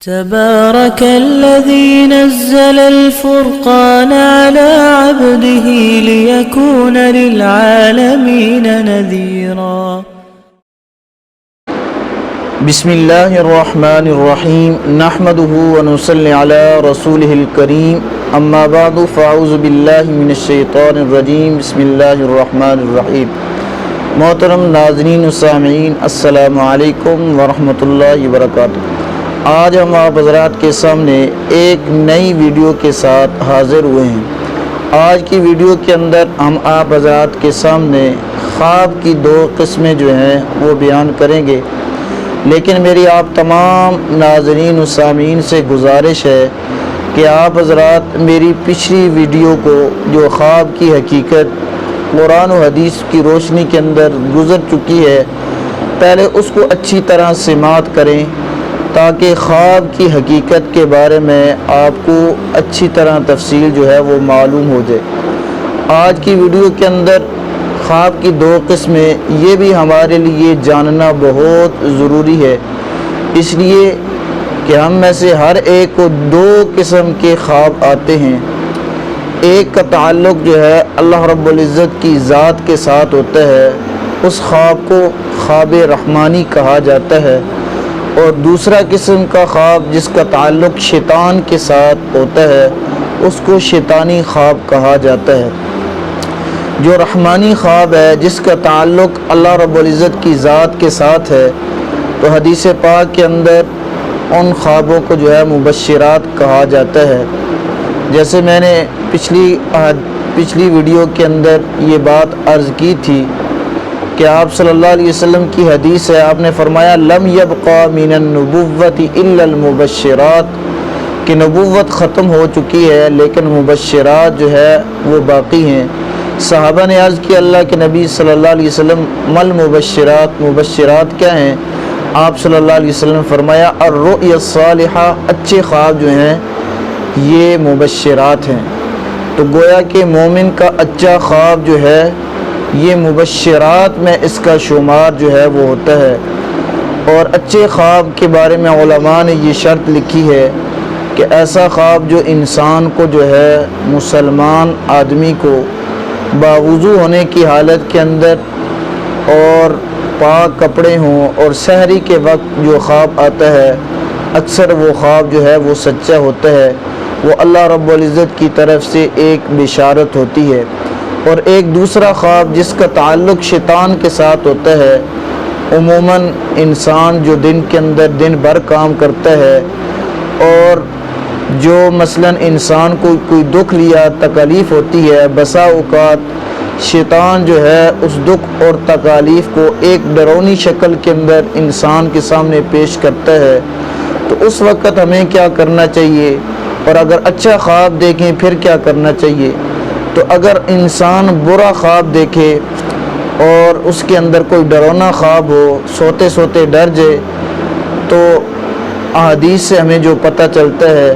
تبارك الذي نزل الفرقان على عبده ليكون للعالمين نذيرا بسم اللہ الرحمن الرحیم نحمده ونصلی علی رسوله الکریم اما بعد فاعوذ باللہ من الشیطان الرجیم بسم اللہ الرحمن الرحیم محترم ناظرین و سامعین السلام علیکم ورحمۃ اللہ وبرکاتہ۔ آج ہم آپ حضرات کے سامنے ایک نئی ویڈیو کے ساتھ حاضر ہوئے ہیں۔ آج کی ویڈیو کے اندر ہم آپ حضرات کے سامنے خواب کی دو قسمیں جو ہیں وہ بیان کریں گے، لیکن میری آپ تمام ناظرین و سامعین سے گزارش ہے کہ آپ حضرات میری پچھلی ویڈیو کو جو خواب کی حقیقت قرآن و حدیث کی روشنی کے اندر گزر چکی ہے، پہلے اس کو اچھی طرح سماعت کریں تاکہ خواب کی حقیقت کے بارے میں آپ کو اچھی طرح تفصیل جو ہے وہ معلوم ہو جائے۔ آج کی ویڈیو کے اندر خواب کی دو قسمیں یہ بھی ہمارے لیے جاننا بہت ضروری ہے، اس لیے کہ ہم میں سے ہر ایک کو دو قسم کے خواب آتے ہیں۔ ایک کا تعلق جو ہے اللہ رب العزت کی ذات کے ساتھ ہوتا ہے، اس خواب کو خواب رحمانی کہا جاتا ہے، اور دوسرا قسم کا خواب جس کا تعلق شیطان کے ساتھ ہوتا ہے اس کو شیطانی خواب کہا جاتا ہے۔ جو رحمانی خواب ہے جس کا تعلق اللہ رب العزت کی ذات کے ساتھ ہے، تو حدیث پاک کے اندر ان خوابوں کو جو ہے مبشرات کہا جاتا ہے۔ جیسے میں نے پچھلی ویڈیو کے اندر یہ بات عرض کی تھی کہ آپ صلی اللہ علیہ وسلم کی حدیث ہے، آپ نے فرمایا لم یبقى من النبوۃ الا المبشرات، کہ نبوت ختم ہو چکی ہے لیکن مبشرات جو ہے وہ باقی ہیں۔ صحابہ نے عرض کی اللہ کے نبی صلی اللہ علیہ وسلم مل مبشرات، مبشرات کیا ہیں؟ آپ صلی اللہ علیہ وسلم فرمایا الرؤیا الصالحہ، اچھے خواب جو ہیں یہ مبشرات ہیں۔ تو گویا کہ مومن کا اچھا خواب جو ہے یہ مبشرات میں اس کا شمار جو ہے وہ ہوتا ہے۔ اور اچھے خواب کے بارے میں علماء نے یہ شرط لکھی ہے کہ ایسا خواب جو انسان کو جو ہے مسلمان آدمی کو باوضو ہونے کی حالت کے اندر اور پاک کپڑے ہوں اور سحری کے وقت جو خواب آتا ہے، اکثر وہ خواب جو ہے وہ سچا ہوتا ہے، وہ اللہ رب العزت کی طرف سے ایک بشارت ہوتی ہے۔ اور ایک دوسرا خواب جس کا تعلق شیطان کے ساتھ ہوتا ہے، عموماً انسان جو دن کے اندر دن بھر کام کرتا ہے اور جو مثلاً انسان کو کوئی دکھ لیا تکالیف ہوتی ہے، بسا اوقات شیطان جو ہے اس دکھ اور تکالیف کو ایک ڈراؤنی شکل کے اندر انسان کے سامنے پیش کرتا ہے۔ تو اس وقت ہمیں کیا کرنا چاہیے، اور اگر اچھا خواب دیکھیں پھر کیا کرنا چاہیے؟ تو اگر انسان برا خواب دیکھے اور اس کے اندر کوئی ڈراؤنا خواب ہو، سوتے سوتے ڈر جائے، تو احادیث سے ہمیں جو پتہ چلتا ہے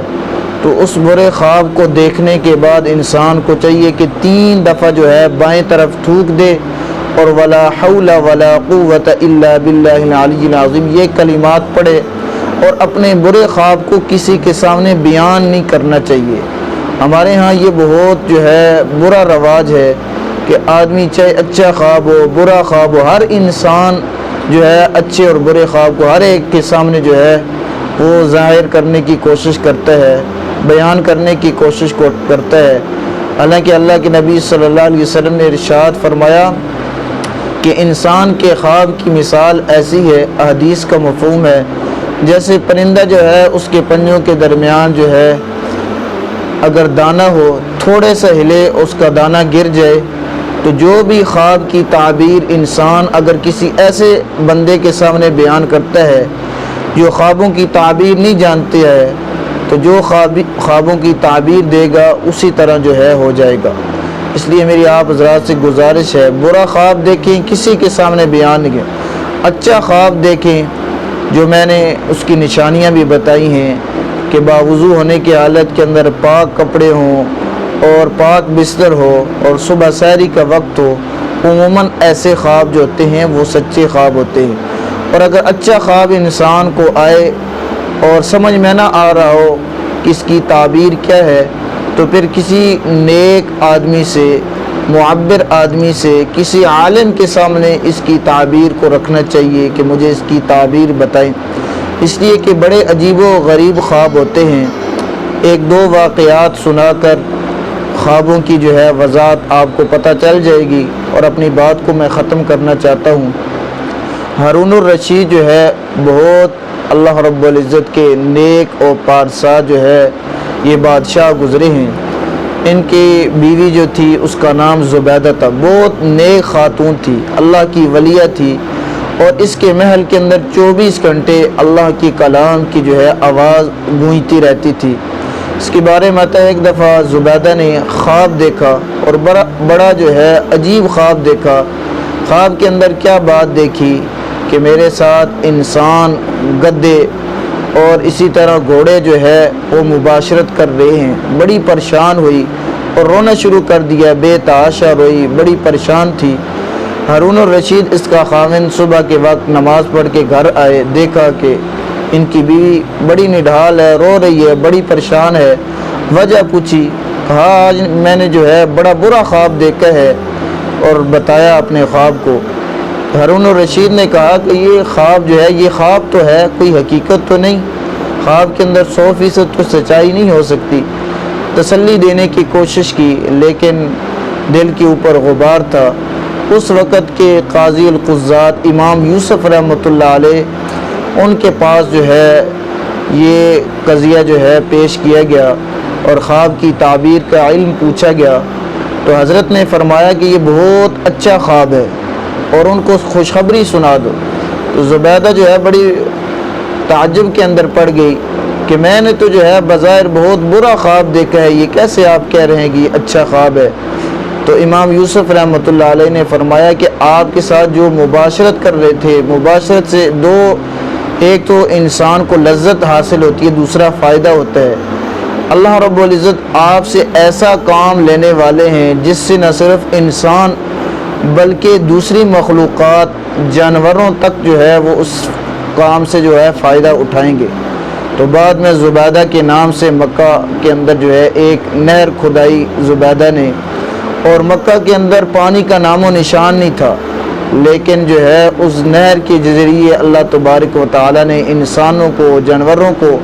تو اس برے خواب کو دیکھنے کے بعد انسان کو چاہیے کہ 3 دفعہ جو ہے بائیں طرف تھوک دے اور ولا حول ولا قوت الا باللہ العلی العظیم یہ کلمات پڑھے، اور اپنے برے خواب کو کسی کے سامنے بیان نہیں کرنا چاہیے۔ ہمارے ہاں یہ بہت جو ہے برا رواج ہے کہ آدمی چاہے اچھا خواب ہو برا خواب ہو، ہر انسان جو ہے اچھے اور برے خواب کو ہر ایک کے سامنے جو ہے وہ ظاہر کرنے کی کوشش کرتا ہے، بیان کرنے کی کوشش کرتا ہے۔ حالانکہ اللہ کے نبی صلی اللہ علیہ وسلم نے ارشاد فرمایا کہ انسان کے خواب کی مثال ایسی ہے، حدیث کا مفہوم ہے، جیسے پرندہ جو ہے اس کے پنجوں کے درمیان جو ہے اگر دانہ ہو، تھوڑے سے ہلے اس کا دانہ گر جائے، تو جو بھی خواب کی تعبیر انسان اگر کسی ایسے بندے کے سامنے بیان کرتا ہے جو خوابوں کی تعبیر نہیں جانتے ہے، تو جو خوابوں کی تعبیر دے گا اسی طرح جو ہے ہو جائے گا۔ اس لیے میری آپ حضرات سے گزارش ہے برا خواب دیکھیں کسی کے سامنے بیان نہیں کریں، اچھا خواب دیکھیں جو میں نے اس کی نشانیاں بھی بتائی ہیں کہ باوضو ہونے کی حالت کے اندر پاک کپڑے ہوں اور پاک بستر ہو اور صبح سحری کا وقت ہو، عموماً ایسے خواب جو ہوتے ہیں وہ سچے خواب ہوتے ہیں۔ اور اگر اچھا خواب انسان کو آئے اور سمجھ میں نہ آ رہا ہو کہ اس کی تعبیر کیا ہے، تو پھر کسی نیک آدمی سے، معبر آدمی سے، کسی عالم کے سامنے اس کی تعبیر کو رکھنا چاہیے کہ مجھے اس کی تعبیر بتائیں، اس لیے کہ بڑے عجیب و غریب خواب ہوتے ہیں۔ ایک دو واقعات سنا کر خوابوں کی جو ہے وضاحت آپ کو پتہ چل جائے گی، اور اپنی بات کو میں ختم کرنا چاہتا ہوں۔ ہارون الرشید جو ہے بہت اللہ رب العزت کے نیک اور پارسا جو ہے یہ بادشاہ گزرے ہیں۔ ان کی بیوی جو تھی اس کا نام زبیدہ تھا، بہت نیک خاتون تھی، اللہ کی ولیہ تھی، اور اس کے محل کے اندر 24 گھنٹے اللہ کی کلام کی جو ہے آواز گونجتی رہتی تھی۔ اس کے بارے میں آتا ہے ایک دفعہ زبیدہ نے خواب دیکھا، اور بڑا جو ہے عجیب خواب دیکھا۔ خواب کے اندر کیا بات دیکھی کہ میرے ساتھ انسان، گدھے اور اسی طرح گھوڑے جو ہے وہ مباشرت کر رہے ہیں۔ بڑی پریشان ہوئی اور رونا شروع کر دیا، بے تحاشا روئی، بڑی پریشان تھی۔ ہارون الرشید اس کا خاوند صبح کے وقت نماز پڑھ کے گھر آئے، دیکھا کہ ان کی بیوی بڑی نڈھال ہے، رو رہی ہے، بڑی پریشان ہے۔ وجہ پوچھی، کہا آج میں نے جو ہے بڑا برا خواب دیکھا ہے، اور بتایا اپنے خواب کو۔ ہارون الرشید نے کہا کہ یہ خواب جو ہے یہ خواب تو ہے، کوئی حقیقت تو نہیں، خواب کے اندر 100% تو سچائی نہیں ہو سکتی۔ تسلی دینے کی کوشش کی لیکن دل کے اوپر غبار تھا۔ اس وقت کے قاضی القضات امام یوسف رحمۃ اللہ علیہ، ان کے پاس جو ہے یہ قضیہ جو ہے پیش کیا گیا اور خواب کی تعبیر کا علم پوچھا گیا، تو حضرت نے فرمایا کہ یہ بہت اچھا خواب ہے اور ان کو خوشخبری سنا دو۔ تو زبیدہ جو ہے بڑی تعجب کے اندر پڑ گئی کہ میں نے تو جو ہے بظاہر بہت برا خواب دیکھا ہے، یہ کیسے آپ کہہ رہے ہیں کہ یہ اچھا خواب ہے؟ تو امام یوسف رحمۃ اللہ علیہ نے فرمایا کہ آپ کے ساتھ جو مباشرت کر رہے تھے، مباشرت سے ایک تو انسان کو لذت حاصل ہوتی ہے، دوسرا فائدہ ہوتا ہے۔ اللہ رب العزت آپ سے ایسا کام لینے والے ہیں جس سے نہ صرف انسان بلکہ دوسری مخلوقات، جانوروں تک جو ہے وہ اس کام سے جو ہے فائدہ اٹھائیں گے۔ تو بعد میں زبیدہ کے نام سے مکہ کے اندر جو ہے ایک نہر کھدائی زبیدہ نے، اور مکہ کے اندر پانی کا نام و نشان نہیں تھا، لیکن جو ہے اس نہر کے ذریعے اللہ تبارک و تعالیٰ نے انسانوں کو، جانوروں کو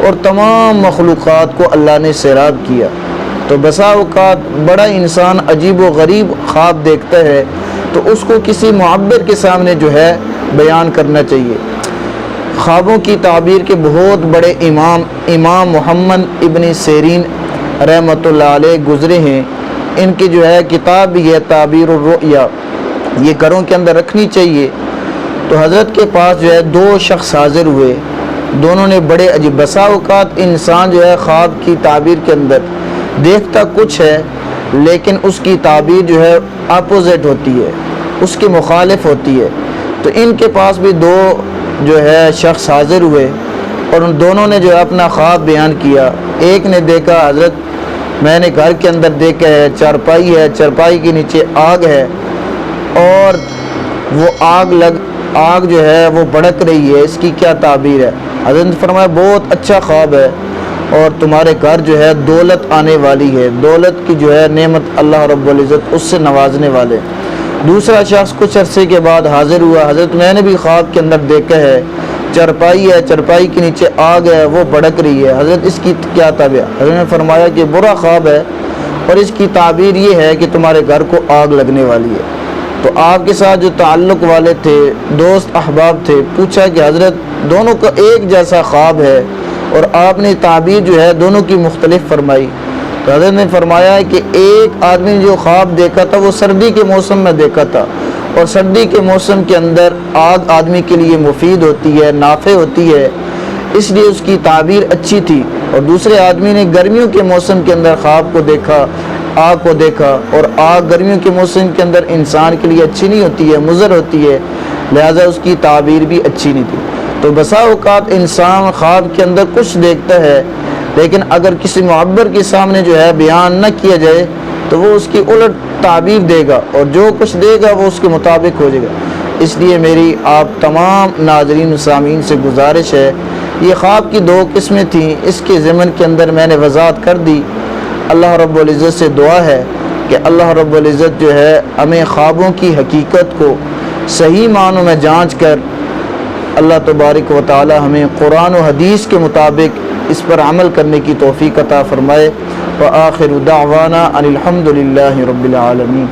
اور تمام مخلوقات کو اللہ نے سیراب کیا۔ تو بسا اوقات بڑا انسان عجیب و غریب خواب دیکھتا ہے تو اس کو کسی معبر کے سامنے جو ہے بیان کرنا چاہیے۔ خوابوں کی تعبیر کے بہت بڑے امام محمد ابن سیرین رحمۃ اللہ علیہ گزرے ہیں۔ ان کی جو ہے کتاب بھی ہے تعبیر الرؤیا، یہ گھروں کے اندر رکھنی چاہیے۔ تو حضرت کے پاس جو ہے 2 شخص حاضر ہوئے، دونوں نے بڑے عجیب، بسا اوقات انسان جو ہے خواب کی تعبیر کے اندر دیکھتا کچھ ہے لیکن اس کی تعبیر جو ہے اپوزٹ ہوتی ہے، اس کے مخالف ہوتی ہے۔ تو ان کے پاس بھی 2 جو ہے شخص حاضر ہوئے اور ان دونوں نے جو ہے اپنا خواب بیان کیا۔ ایک نے دیکھا، حضرت میں نے گھر کے اندر دیکھا ہے چارپائی ہے، چارپائی کے نیچے آگ ہے اور وہ آگ جو ہے وہ بھڑک رہی ہے، اس کی کیا تعبیر ہے؟ حضرت نے فرمایا بہت اچھا خواب ہے اور تمہارے گھر جو ہے دولت آنے والی ہے، دولت کی جو ہے نعمت اللہ رب العزت اس سے نوازنے والے۔ دوسرا شخص کچھ عرصے کے بعد حاضر ہوا، حضرت میں نے بھی خواب کے اندر دیکھا ہے چارپائی ہے، چارپائی کے نیچے آگ ہے، وہ بھڑک رہی ہے، حضرت اس کی کیا تعبیر؟ حضرت نے فرمایا کہ برا خواب ہے اور اس کی تعبیر یہ ہے کہ تمہارے گھر کو آگ لگنے والی ہے۔ تو آپ کے ساتھ جو تعلق والے تھے، دوست احباب تھے، پوچھا کہ حضرت دونوں کا ایک جیسا خواب ہے اور آپ نے تعبیر جو ہے دونوں کی مختلف فرمائی۔ تو حضرت نے فرمایا کہ ایک آدمی نے جو خواب دیکھا تھا وہ سردی کے موسم میں دیکھا تھا، اور سردی کے موسم کے اندر آگ آدمی کے لیے مفید ہوتی ہے، نافع ہوتی ہے، اس لیے اس کی تعبیر اچھی تھی۔ اور دوسرے آدمی نے گرمیوں کے موسم کے اندر خواب کو دیکھا، آگ کو دیکھا، اور آگ گرمیوں کے موسم کے اندر انسان کے لیے اچھی نہیں ہوتی ہے، مضر ہوتی ہے، لہذا اس کی تعبیر بھی اچھی نہیں تھی۔ تو بسا اوقات انسان خواب کے اندر کچھ دیکھتا ہے لیکن اگر کسی معبر کے سامنے جو ہے بیان نہ کیا جائے تو وہ اس کی الٹ تعبیر دے گا، اور جو کچھ دے گا وہ اس کے مطابق ہو جائے گا۔ اس لیے میری آپ تمام ناظرین و سامعین سے گزارش ہے یہ خواب کی 2 قسمیں تھیں، اس کے ضمن کے اندر میں نے وضاحت کر دی۔ اللہ رب العزت سے دعا ہے کہ اللہ رب العزت جو ہے ہمیں خوابوں کی حقیقت کو صحیح معنوں میں جانچ کر اللہ تبارک و تعالی ہمیں قرآن و حدیث کے مطابق اس پر عمل کرنے کی توفیق عطا فرمائے۔ وآخر دعوانا ان الحمد للہ رب العالمین۔